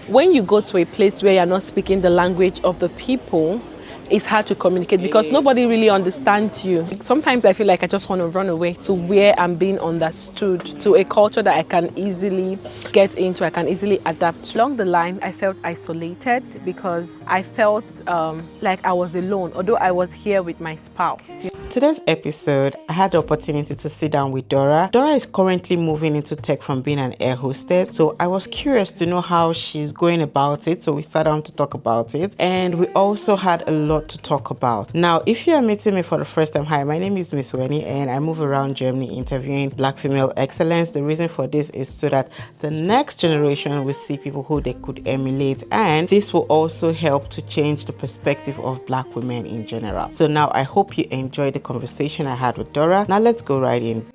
when you go to a place where you're not speaking the language of the people, it's hard to communicate because nobody really understands you. Sometimes I feel like I just want to run away to where I'm being understood, to a culture that I can easily get into, I can easily adapt. Along the line, I felt isolated because I felt like I was alone, although I was here with my spouse. Today's episode, I had the opportunity to sit down with Dora. Dora is currently moving into tech from being an air hostess, so I was curious to know how she's going about it, so we sat down to talk about it, and we also had a lot to talk about. Now, if you are meeting me for the first time, hi, my name is Miss Weni, and I move around Germany interviewing Black female excellence. The reason for this is so that the next generation will see people who they could emulate, and this will also help to change the perspective of Black women in general. So now I hope you enjoyed the conversation I had with Dora. Now let's go right in.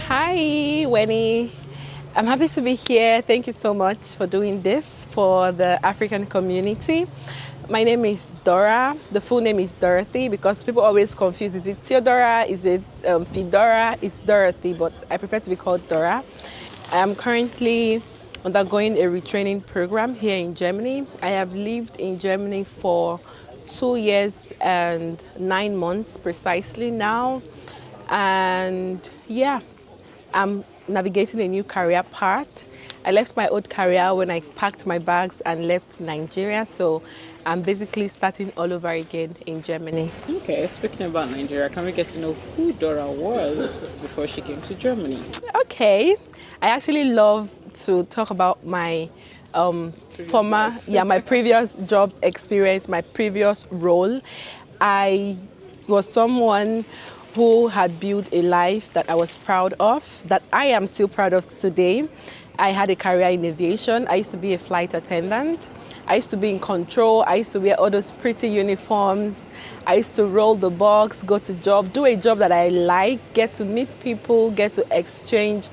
Hi, Winnie. I'm happy to be here. Thank you so much for doing this for the African community. My name is Dora. The full name is Dorothy because people always confuse. Is it Theodora? Is it Fedora? It's Dorothy, but I prefer to be called Dora. I am currently undergoing a retraining program here in Germany. I have lived in Germany for 2 years and 9 months precisely now. And yeah, I'm navigating a new career path. I left my old career when I packed my bags and left Nigeria, so I'm basically starting all over again in Germany. Okay, speaking about Nigeria, can we get to know who Dora was before she came to Germany? Okay, I actually love to talk about my my previous job experience, my previous role. I was someone who had built a life that I was proud of, that I am still proud of today. I had a career in aviation. I used to be a flight attendant. I used to be in control. I used to wear all those pretty uniforms. I used to roll the box, go to job, do a job that I like, get to meet people, get to exchange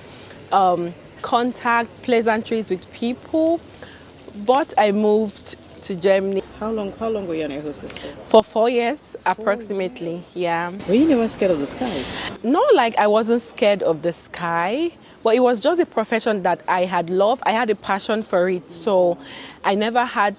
contact, pleasantries with people. But I moved to Germany. How long were you an air hostess for? For 4 years, approximately, yeah. Were you never scared of the skies? Not like I wasn't scared of the sky, but it was just a profession that I had loved. I had a passion for it, so I never had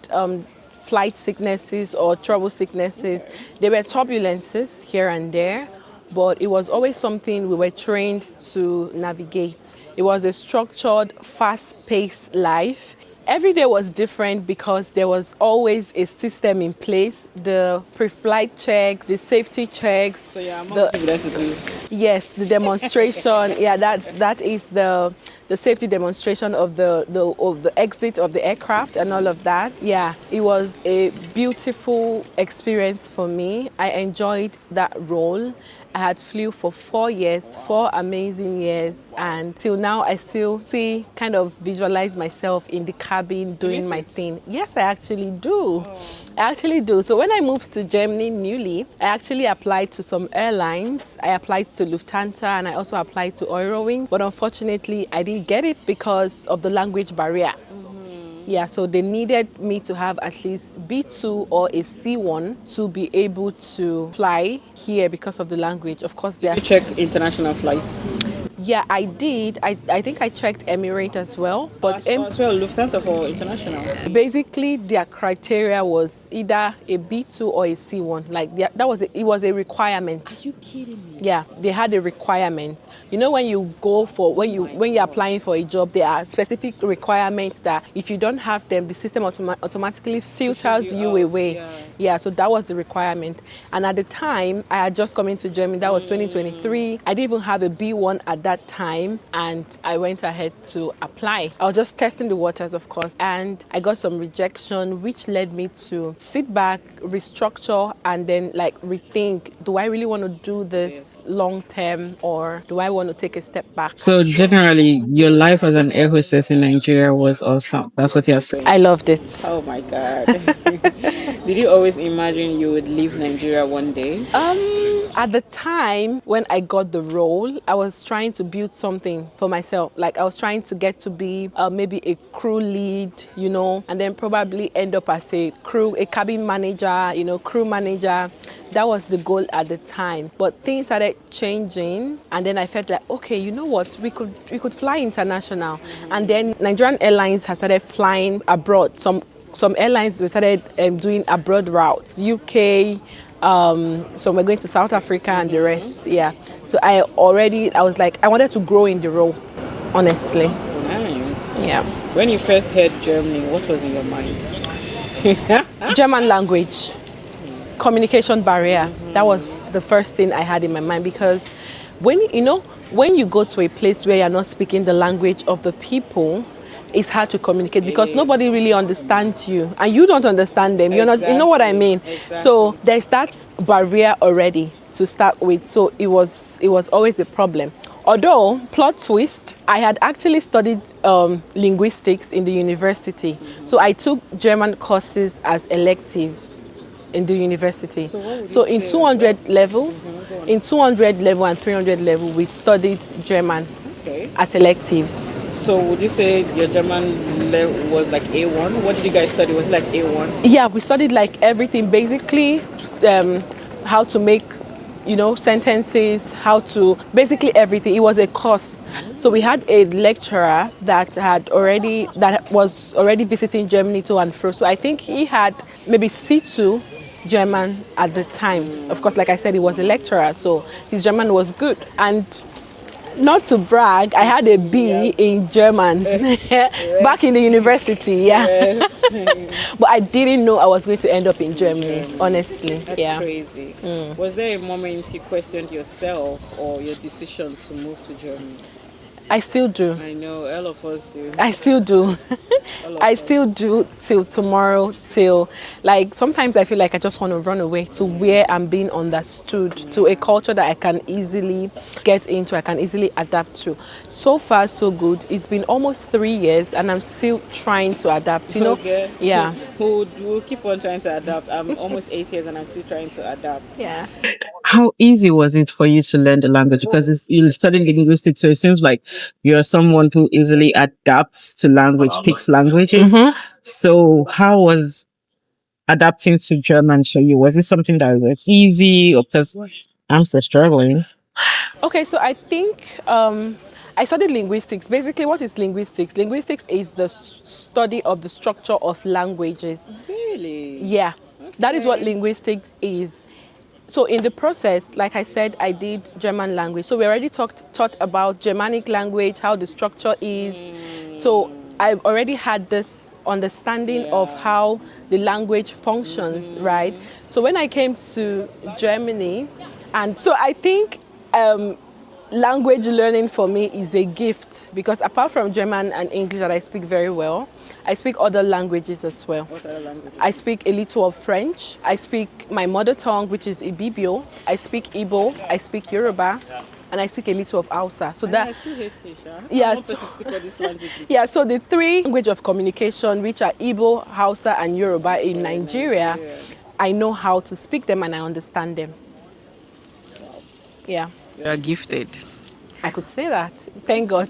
flight sicknesses or trouble sicknesses. Okay. There were turbulences here and there, but it was always something we were trained to navigate. It was a structured, fast-paced life. Every day was different because there was always a system in place. The pre-flight check, the safety checks. So yeah, basically. Yes, the demonstration. Yeah, that is the safety demonstration of the exit of the aircraft and all of that. Yeah, it was a beautiful experience for me. I enjoyed that role. I had flew for 4 years, 4 amazing years, and till now I still kind of visualize myself in the cabin doing my thing. Yes, I actually do. I actually do. So when I moved to Germany newly, I actually applied to some airlines. I applied to Lufthansa and I also applied to Eurowings, but unfortunately I didn't get it because of the language barrier. Yeah, so they needed me to have at least B2 or a C1 to be able to fly here because of the language. Of course, did you check international flights? Yeah, I did. I think I checked Emirates as well. But as well, Lufthansa for international. Basically, their criteria was either a B2 or a C1. Like it was a requirement. Are you kidding me? Yeah, they had a requirement. You know, when you're applying for a job, there are specific requirements that if you don't have them, the system automatically filters you away. Yeah, so that was the requirement. And at the time, I had just come into Germany. That was 2023. I didn't even have a B1 at that time, and I went ahead to apply. I was just testing the waters, of course, and I got some rejection, which led me to sit back, restructure, and then rethink, do I really want to do this long term, or do I want to take a step back? So generally, your life as an air hostess in Nigeria was awesome. That's what you're saying. I loved it. Oh my God. Did you always imagine you would leave Nigeria one day? At the time when I got the role, I was trying to build something for myself. Like I was trying to get to be maybe a crew lead, you know, and then probably end up as a cabin manager, you know, crew manager. That was the goal at the time. But things started changing, and then I felt like, okay, you know what, we could fly international. And then Nigerian Airlines has started flying abroad. Some airlines we started doing abroad routes, UK. So we're going to South Africa and the rest. Yeah. So I was like, I wanted to grow in the role, honestly. Nice. Yeah. When you first heard Germany, what was in your mind? German language, communication barrier. That was the first thing I had in my mind, because when you go to a place where you're not speaking the language of the people, it's hard to communicate because nobody really understands you and you don't understand them. You're not, you know what I mean? Exactly. So there's that barrier already to start with. So it was always a problem. Although, plot twist, I had actually studied linguistics in the university. So I took German courses as electives in the university. So in 200 level, in 200 level and 300 level, we studied German as electives. So would you say your German level was like A1? What did you guys study? Was it like A1? Yeah, we studied like everything, basically how to make, you know, sentences, basically everything. It was a course. So we had a lecturer that was already visiting Germany to and fro. So I think he had maybe C2 German at the time. Of course, like I said, he was a lecturer, so his German was good. And not to brag, I had a B in German back in the university, yeah. But I didn't know I was going to end up in Germany, honestly. That's crazy. Was there a moment you questioned yourself or your decision to move to Germany? I still do. I know, all of us do. I still do. I still do till tomorrow, like sometimes I feel like I just want to run away to where I'm being understood, to a culture that I can easily get into, I can easily adapt to. So far, so good. It's been almost 3 years and I'm still trying to adapt, you know? Okay. Yeah. We'll keep on trying to adapt. I'm almost 8 years and I'm still trying to adapt. Yeah. How easy was it for you to learn the language? Because you're studying linguistics, so it seems like you're someone who easily adapts to language, picks languages. So how was adapting to German for you? Was it something that was easy, or because I'm still struggling? Okay, so I think I studied linguistics. Basically, what is linguistics? Linguistics is the study of the structure of languages. Really? Yeah, that is what linguistics is. So in the process, like I said, I did German language. So we already taught about Germanic language, how the structure is. So I already had this understanding of how the language functions, right? So when I came to Germany, and so I think language learning for me is a gift, because apart from German and English that I speak very well, I speak other languages as well. What other languages? I speak a little of French. I speak my mother tongue, which is Ibibio. I speak Igbo. I speak Yoruba. And I speak a little of Hausa. So I still hate Tisha. Yeah. So, speak all these languages. Yeah, so the 3 languages of communication, which are Igbo, Hausa, and Yoruba in Nigeria, I know how to speak them and I understand them. Wow. Yeah. You are gifted. I could say that. Thank God.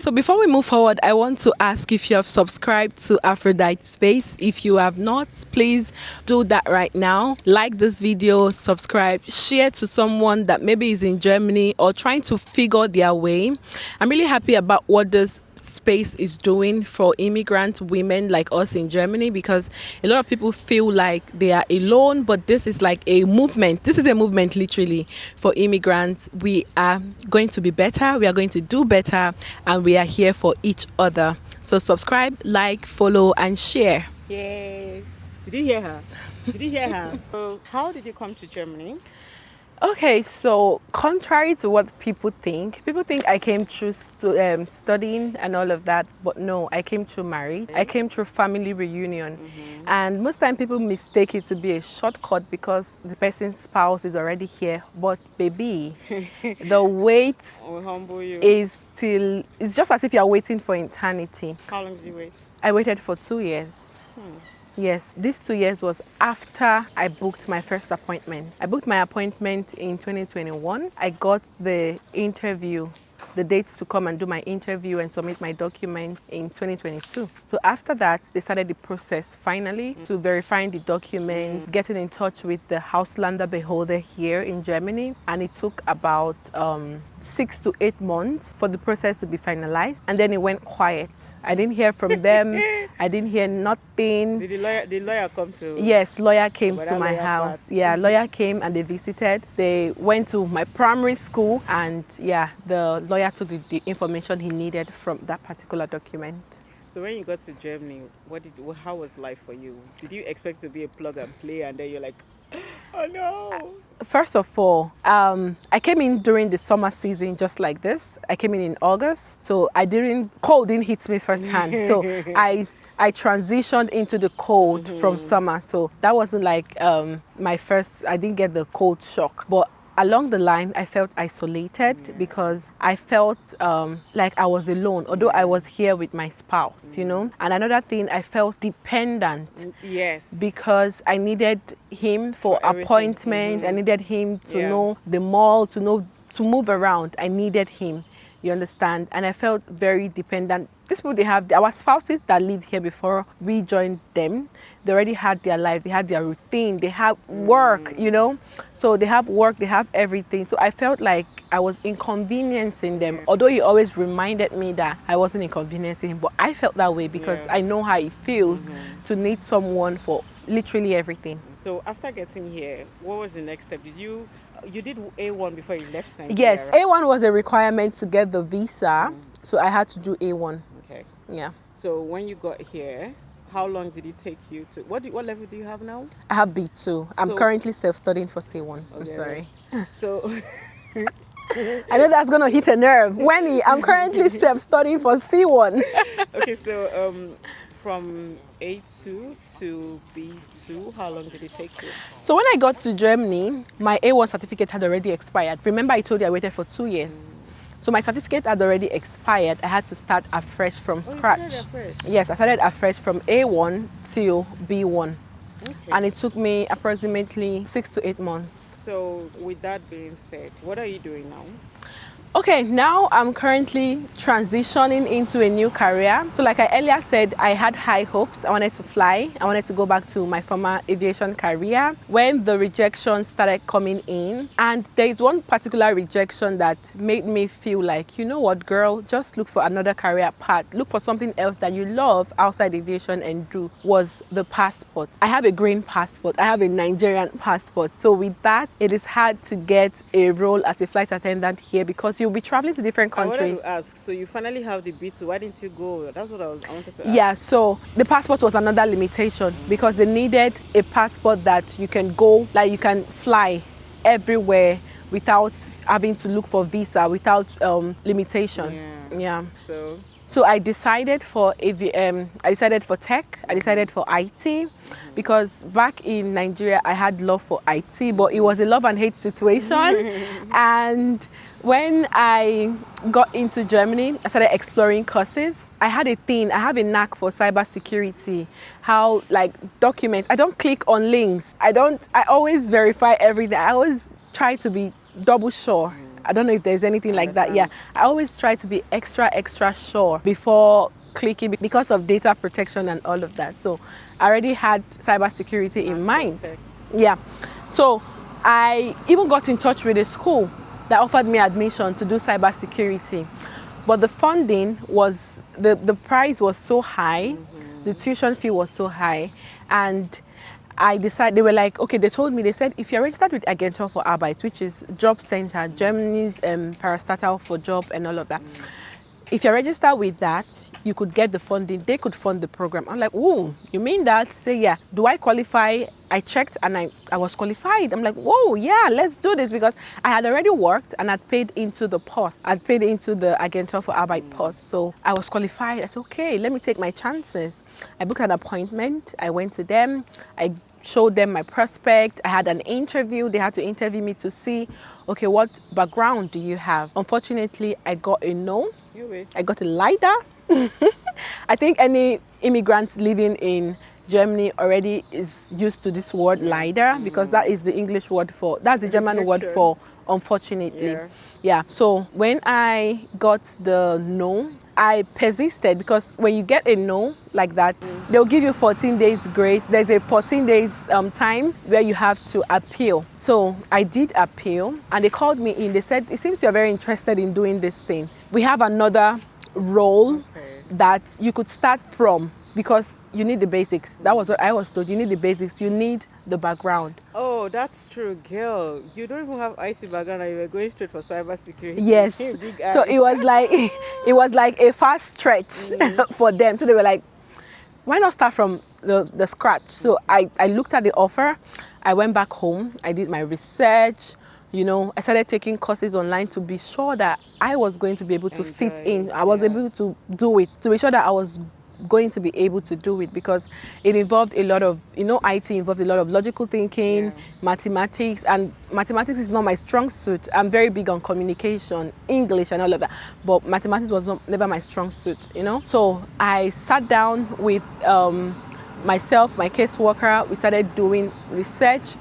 So before we move forward, I want to ask if you have subscribed to Afrodite Space. If you have not, please do that right now. Like this video, subscribe, share to someone that maybe is in Germany or trying to figure their way. I'm really happy about what this space is doing for immigrant women like us in Germany, because a lot of people feel like they are alone, but this is like a movement. This is a movement literally for immigrants. We are going to be better, we are going to do better, and we are here for each other. So subscribe, like, follow, and share. Yay. Did you hear her? Did you hear her? So how did you come to Germany? Okay, so contrary to what people think I came through studying and all of that, but no, I came through married. I came through family reunion. And most time people mistake it to be a shortcut because the person's spouse is already here. But baby, the wait will humble you. It's just as if you're waiting for eternity. How long did you wait? I waited for 2 years. Yes, these 2 years was after I booked my first appointment. I booked my appointment in 2021. I got the interview, the dates to come and do my interview and submit my document in 2022. So after that, they started the process finally to verifying the document, getting in touch with the Auslander beholder here in Germany. And it took about 6 to 8 months for the process to be finalized. And then it went quiet. I didn't hear from them. I didn't hear nothing. Did the lawyer come to? Yes, lawyer came But to that my lawyer house. part. Yeah, lawyer came and they visited. They went to my primary school and yeah, the lawyer took the information he needed from that particular document. So when you got to Germany, how was life for you? Did you expect to be a plug and play, and then you're like, oh no? First of all, I came in during the summer season just like this. I came in August, so cold didn't hit me firsthand. So I transitioned into the cold from summer. So that wasn't like I didn't get the cold shock. But along the line, I felt isolated because I felt like I was alone, although I was here with my spouse, you know. And another thing, I felt dependent. Yes. Because I needed him for appointments. I needed him to know the mall, to move around. I needed him. You understand? And I felt very dependent. These people, they have our spouses that lived here before we joined them. They already had their life, they had their routine, they have work, you know. So they have work, they have everything. So I felt like I was inconveniencing them. Although he always reminded me that I wasn't inconveniencing him, but I felt that way because I know how it feels to need someone for literally everything. So after getting here, what was the next step? You did A1 before you left Nigeria? Yes, right? A1 was a requirement to get the visa. So I had to do A1. Okay. Yeah. So when you got here, how long did it take you to, what level do you have now? I have B2. I'm currently self-studying for C1. I'm sorry. So I know that's gonna hit a nerve. Wenny, I'm currently self-studying for C1. Okay, so from A2 to B2, how long did it take you? So when I got to Germany, my A1 certificate had already expired. Remember I told you I waited for 2 years. So my certificate had already expired. I had to start afresh from scratch. You started afresh? Yes, I started afresh from A1 till B1. Okay. And it took me approximately 6 to 8 months. So with that being said, what are you doing now? Okay, now I'm currently transitioning into a new career. So like I earlier said, I had high hopes. I wanted to fly. I wanted to go back to my former aviation career. When the rejection started coming in, and there is one particular rejection that made me feel like, you know what, girl, just look for another career path. Look for something else that you love outside aviation and do, was the passport. I have a green passport. I have a Nigerian passport. So with that, it is hard to get a role as a flight attendant here because you'll be traveling to different countries. I wanted to ask, so you finally have the B2, why didn't you go? That's what I wanted to ask. Yeah, so the passport was another limitation because they needed a passport that you can go, like you can fly everywhere without having to look for visa, without limitation. Yeah. So I decided for tech, I decided for IT, because back in Nigeria I had love for IT, but it was a love and hate situation. And when I got into Germany, I started exploring courses. I have a knack for cybersecurity, how like documents, I don't click on links. I always verify everything. I always try to be double sure. I don't know if there's anything like that. Yeah, I always try to be extra sure before clicking because of data protection and all of that. So I already had cybersecurity in mind. Yeah. So I even got in touch with a school that offered me admission to do cybersecurity. But the funding was, the price was so high, the tuition fee was so high, and I decided, they were like, okay, they said, if you're registered with agentur for arbeit, which is job center, Germany's parastatal for job and all of that. If you're registered with that, you could get the funding. They could fund the program. I'm like, whoa, you mean that? Say, yeah. Do I qualify? I checked and I was qualified. I'm like, whoa, yeah, let's do this, because I had already worked and I'd paid into the post. I'd paid into the agentur for arbeit post. So I was qualified. I said, okay, let me take my chances. I booked an appointment. I went to them. I showed them my prospect. I had an interview. They had to interview me to see, okay, what background do you have? Unfortunately, I got a no. I got a LIDAR. I think any immigrants living in Germany already is used to this word leider, because that is the English word for, that's the German word Rejection. for unfortunately. Yeah. Yeah. So when I got the no, I persisted, because when you get a no like that, they'll give you 14 days grace. There's a 14 days time where you have to appeal. So I did appeal, and they called me in. They said, it seems you're very interested in doing this thing. We have another role that you could start from, because you need the basics. That was what I was told. You need the basics. You need the background. Oh, that's true, girl. You don't even have IT background, and you were going straight for cybersecurity. Yes. Big So eye. it was like it was like a fast stretch for them. So they were like, why not start from the scratch? So I looked at the offer. I went back home. I did my research. You know, I started taking courses online to be sure that I was going to be able to fit Enjoy in. it, I was yeah. able to do it, to be sure that I was going to be able to do it, because it involved a lot of, you know, IT involved a lot of logical thinking, Yeah. mathematics, and mathematics is not my strong suit. I'm very big on communication, English and all of that, but mathematics was never my strong suit, you know. So I sat down with myself, my caseworker. We started doing research.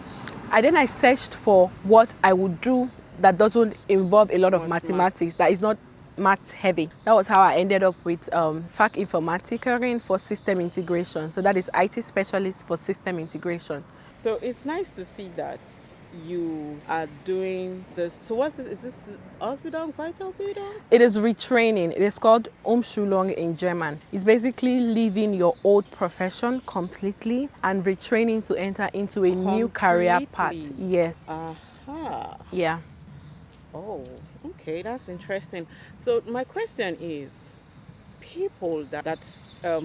I searched for what I would do that doesn't involve a lot of Much mathematics, that is not maths heavy. That was how I ended up with fac informatikerin for system integration. So that is IT specialist for system integration. So it's nice to see that you are doing this. So what's this? Is this Ausbildung, Weiterbildung? It is retraining. It is called Umschulung in German. It's basically leaving your old profession completely and retraining to enter into a new career path. Completely? Yeah. Aha. Yeah. Oh, okay, that's interesting. So my question is, people that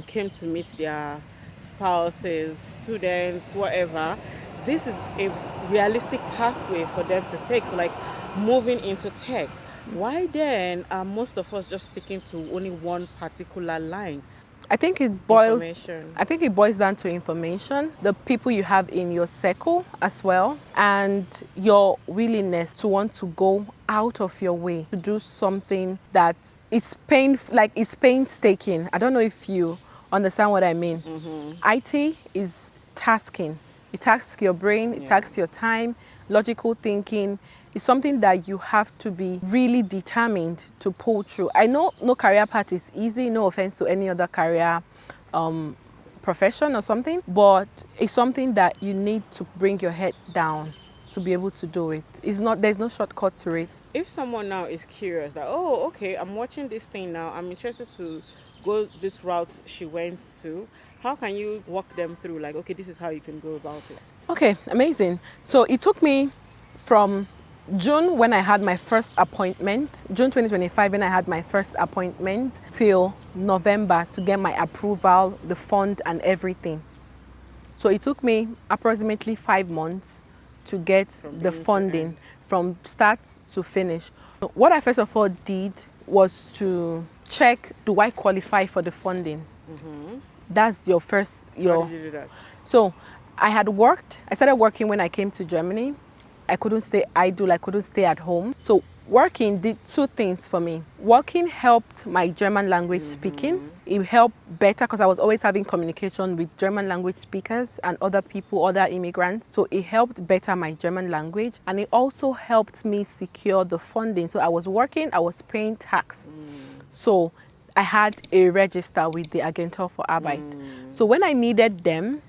came to meet their spouses, students, whatever, this is a realistic pathway for them to take. So like moving into tech, why then are most of us just sticking to only one particular line? I think it boils. Information. I think it boils down to information, the people you have in your circle as well, and your willingness to want to go out of your way to do something that it's painstaking. I don't know if you understand what I mean. IT is tasking. It tasks your brain. It tasks your time. Logical thinking is something that you have to be really determined to pull through. I know no career path is easy, no offense to any other career profession or something, but it's something that you need to bring your head down to be able to do it. There's no shortcut to it. If someone now is curious that, oh, okay, I'm watching this thing now, I'm interested to go this route she went to, how can you walk them through, like, okay, this is how you can go about it? Okay, amazing. So it took me from June when I had my first appointment, June 2025 when I had my first appointment, till November to get my approval, the fund and everything. So it took me approximately 5 months to get the funding from start to finish. So what I first of all did was to check, do I qualify for the funding? That's your first, How did you do that? So I started working when I came to Germany. I couldn't stay idle, I couldn't stay at home. So working did two things for me. Working helped my German language speaking. It helped better because I was always having communication with German language speakers and other people, other immigrants. So it helped better my German language, and it also helped me secure the funding. So I was working, I was paying tax. So I had a register with the agentur for arbeit. So when I needed them,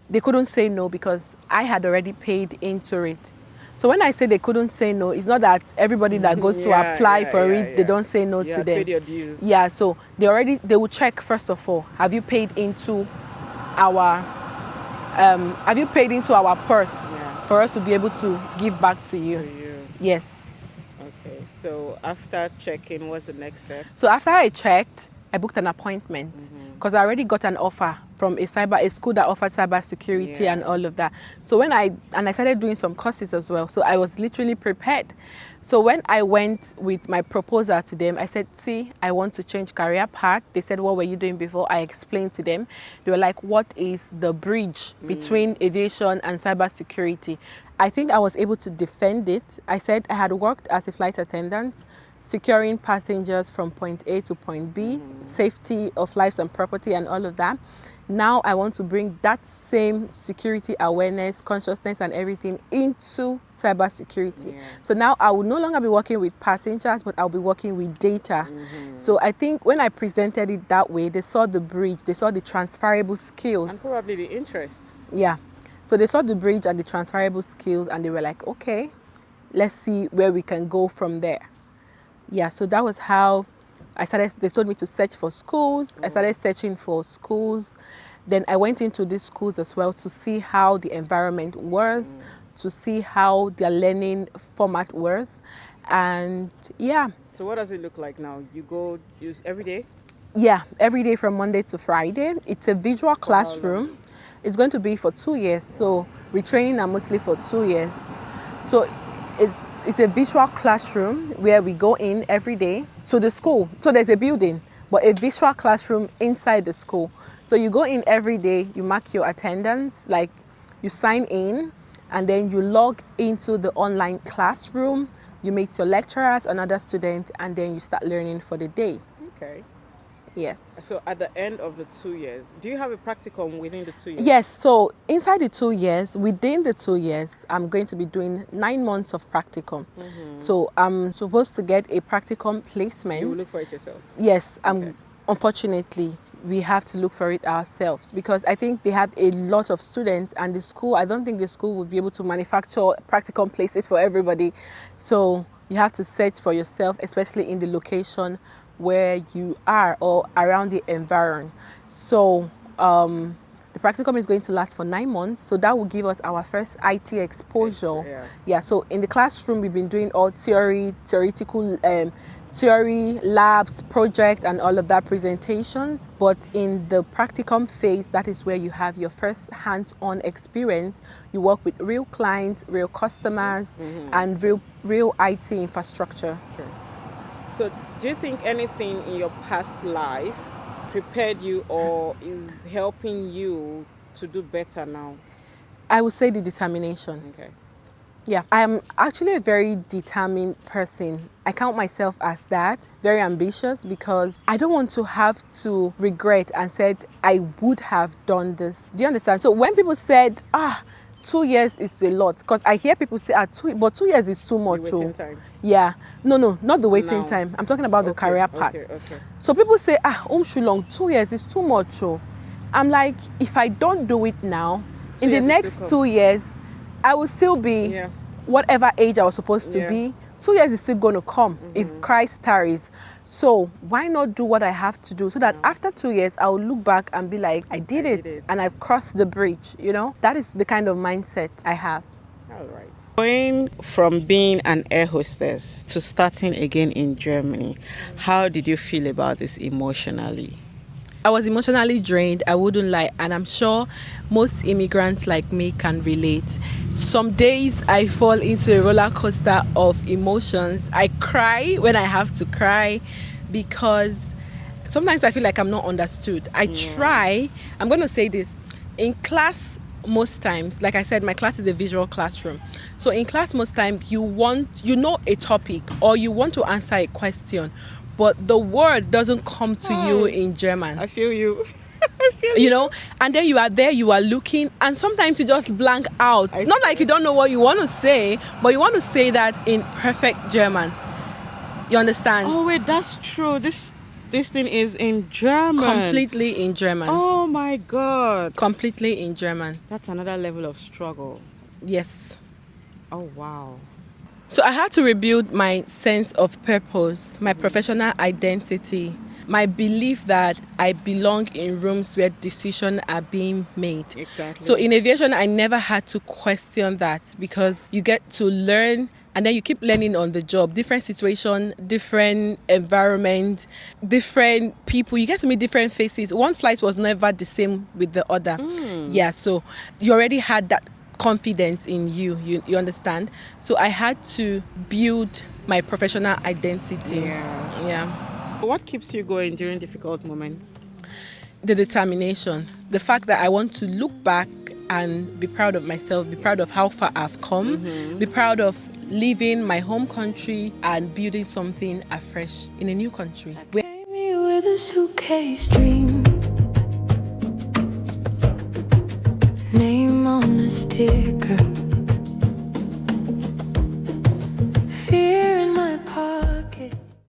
they couldn't say no because I had already paid into it. So when I say they couldn't say no, it's not that everybody that goes to apply for it, they don't say no to them. Paid your dues. Yeah, so they will check first of all, have you paid into our purse for us to be able to give back to you? Yes. Okay, so after checking, what's the next step? So after I checked, I booked an appointment because I already got an offer from a school that offered cybersecurity and all of that. So when I started doing some courses as well, so I was literally prepared. So when I went with my proposal to them, I said, see, I want to change career path. They said, what were you doing before? I explained to them. They were like, what is the bridge between aviation and cybersecurity? I think I was able to defend it. I said I had worked as a flight attendant, securing passengers from point A to point B, safety of lives and property and all of that. Now I want to bring that same security awareness, consciousness, and everything into cybersecurity. Yeah. So now I will no longer be working with passengers, but I'll be working with data. So I think when I presented it that way, they saw the bridge, they saw the transferable skills. And probably the interest. Yeah. So they saw the bridge and the transferable skills, and they were like, okay, let's see where we can go from there. Yeah, so that was how they told me to search for schools. I started searching for schools. Then I went into these schools as well to see how the environment was, to see how their learning format was. And yeah. So what does it look like now? You go use every day? Yeah, every day from Monday to Friday. It's a visual classroom. It's going to be for 2 years. So retraining are mostly for 2 years. So it's a visual classroom where we go in every day to the school. So there's a building, but a visual classroom inside the school. So you go in every day, you mark your attendance, like you sign in, and then you log into the online classroom, you meet your lecturers, another student, and then you start learning for the day. Okay. Yes. So at the end of the 2 years, do you have a practicum within the 2 years? Yes. So inside the 2 years, within the 2 years, I'm going to be doing 9 months of practicum. So I'm supposed to get a practicum placement. You will look for it yourself? Yes. Unfortunately, we have to look for it ourselves because I think they have a lot of students, and I don't think the school would be able to manufacture practicum places for everybody. So you have to search for yourself, especially in the location where you are or around the environment. So the practicum is going to last for 9 months. So that will give us our first IT exposure. Yeah. So in the classroom, we've been doing all theoretical theory, labs, project, and all of that presentations. But in the practicum phase, that is where you have your first hands-on experience. You work with real clients, real customers, and real IT infrastructure. Sure. So do you think anything in your past life prepared you or is helping you to do better now? I would say the determination. Okay. Yeah, I am actually a very determined person. I count myself as that, very ambitious, because I don't want to have to regret and said I would have done this. Do you understand? So when people said, 2 years is a lot, because I hear people say, but 2 years is too much. The waiting time. Yeah. No, not the waiting time. I'm talking about the career path. Okay. So people say, Umschulung, 2 years is too much. I'm like, if I don't do it now, in the next 2 years, I will still be whatever age I was supposed to be. 2 years is still going to come if Christ tarries. So why not do what I have to do so that after 2 years, I will look back and be like, I did it and I've crossed the bridge, That is the kind of mindset I have. All right. Going from being an air hostess to starting again in Germany, how did you feel about this emotionally? I was emotionally drained, I wouldn't lie, and I'm sure most immigrants like me can relate. Some days I fall into a roller coaster of emotions. I cry when I have to cry because sometimes I feel like I'm not understood. I try, I'm going to say this, in class most times, like I said, my class is a visual classroom. So in class most times you know a topic or you want to answer a question, but the word doesn't come to you in German. I feel you. And then you are there, you are looking, and sometimes you just blank out. Not like you don't know what you want to say, but you want to say that in perfect German. You understand? Oh wait, that's true. This thing is in German. Completely in German. Oh my God. Completely in German. That's another level of struggle. Yes. Oh wow. So I had to rebuild my sense of purpose, my professional identity, my belief that I belong in rooms where decisions are being made. Exactly. So in aviation, I never had to question that because you get to learn and then you keep learning on the job. Different situation, different environment, different people. You get to meet different faces. One flight was never the same with the other. Yeah, so you already had that confidence in you understand? So I had to build my professional identity. Yeah. What keeps you going during difficult moments? The determination, the fact that I want to look back and be proud of myself, be proud of how far I've come, be proud of leaving my home country and building something afresh in a new country. I came here with a suitcase dream. sticker.